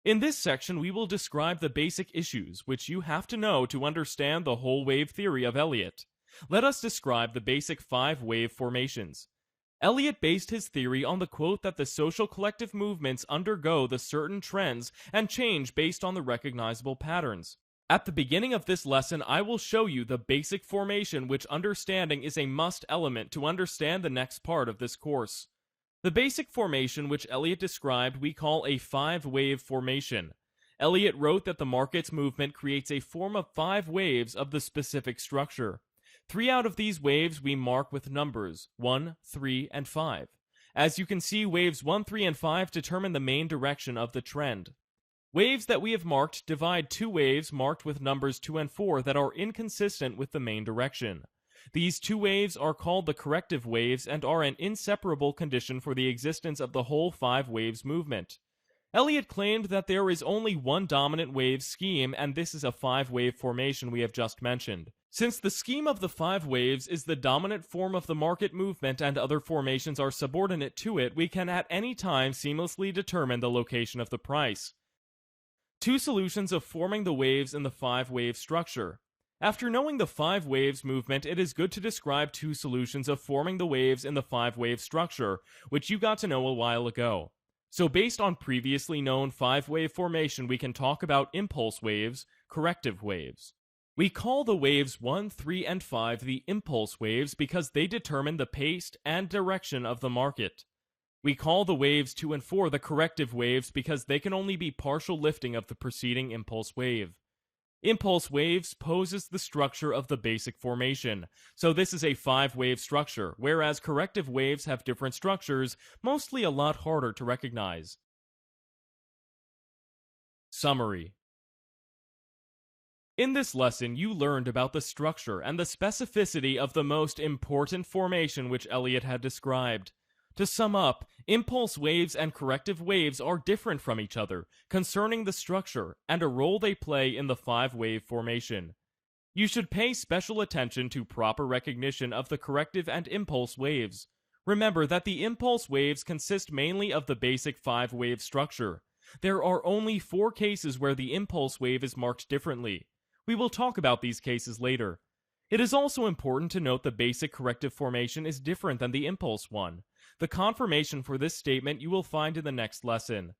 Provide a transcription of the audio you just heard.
In this section, we will describe the basic issues which you have to know to understand the whole wave theory of Elliott. Let us describe the basic 5-wave formations. Elliott based his theory on the quote that the social collective movements undergo the certain trends and change based on the recognizable patterns. At the beginning of this lesson, I will show you the basic formation which understanding is a must element to understand the next part of this course. The basic formation which Elliott described we call a 5-wave formation. Elliott wrote that the market's movement creates a form of 5 waves of the specific structure. 3 out of these waves we mark with numbers 1, 3, and 5. As you can see, waves 1, 3, and 5 determine the main direction of the trend. Waves that we have marked divide 2 waves marked with numbers 2 and 4 that are inconsistent with the main direction. These 2 waves are called the corrective waves and are an inseparable condition for the existence of the whole 5 waves movement. Elliott claimed that there is only one dominant wave scheme, and this is a 5-wave formation we have just mentioned. Since the scheme of the 5 waves is the dominant form of the market movement and other formations are subordinate to it, we can at any time seamlessly determine the location of the price. 2 solutions of forming the waves in the 5-wave structure. After knowing the 5 waves movement, it is good to describe 2 solutions of forming the waves in the 5-wave structure, which you got to know a while ago. So based on previously known 5-wave formation, we can talk about impulse waves, corrective waves. We call the waves 1, 3, and 5 the impulse waves because they determine the pace and direction of the market. We call the waves 2 and 4 the corrective waves because they can only be partial lifting of the preceding impulse wave. Impulse waves poses the structure of the basic formation, so this is a 5-wave structure, whereas corrective waves have different structures, mostly a lot harder to recognize. Summary. In this lesson, you learned about the structure and the specificity of the most important formation which Elliott had described. To sum up, impulse waves and corrective waves are different from each other concerning the structure and a role they play in the 5-wave formation. You should pay special attention to proper recognition of the corrective and impulse waves. Remember that the impulse waves consist mainly of the basic 5-wave structure. There are only 4 cases where the impulse wave is marked differently. We will talk about these cases later. It is also important to note the basic corrective formation is different than the impulse one. The confirmation for this statement you will find in the next lesson.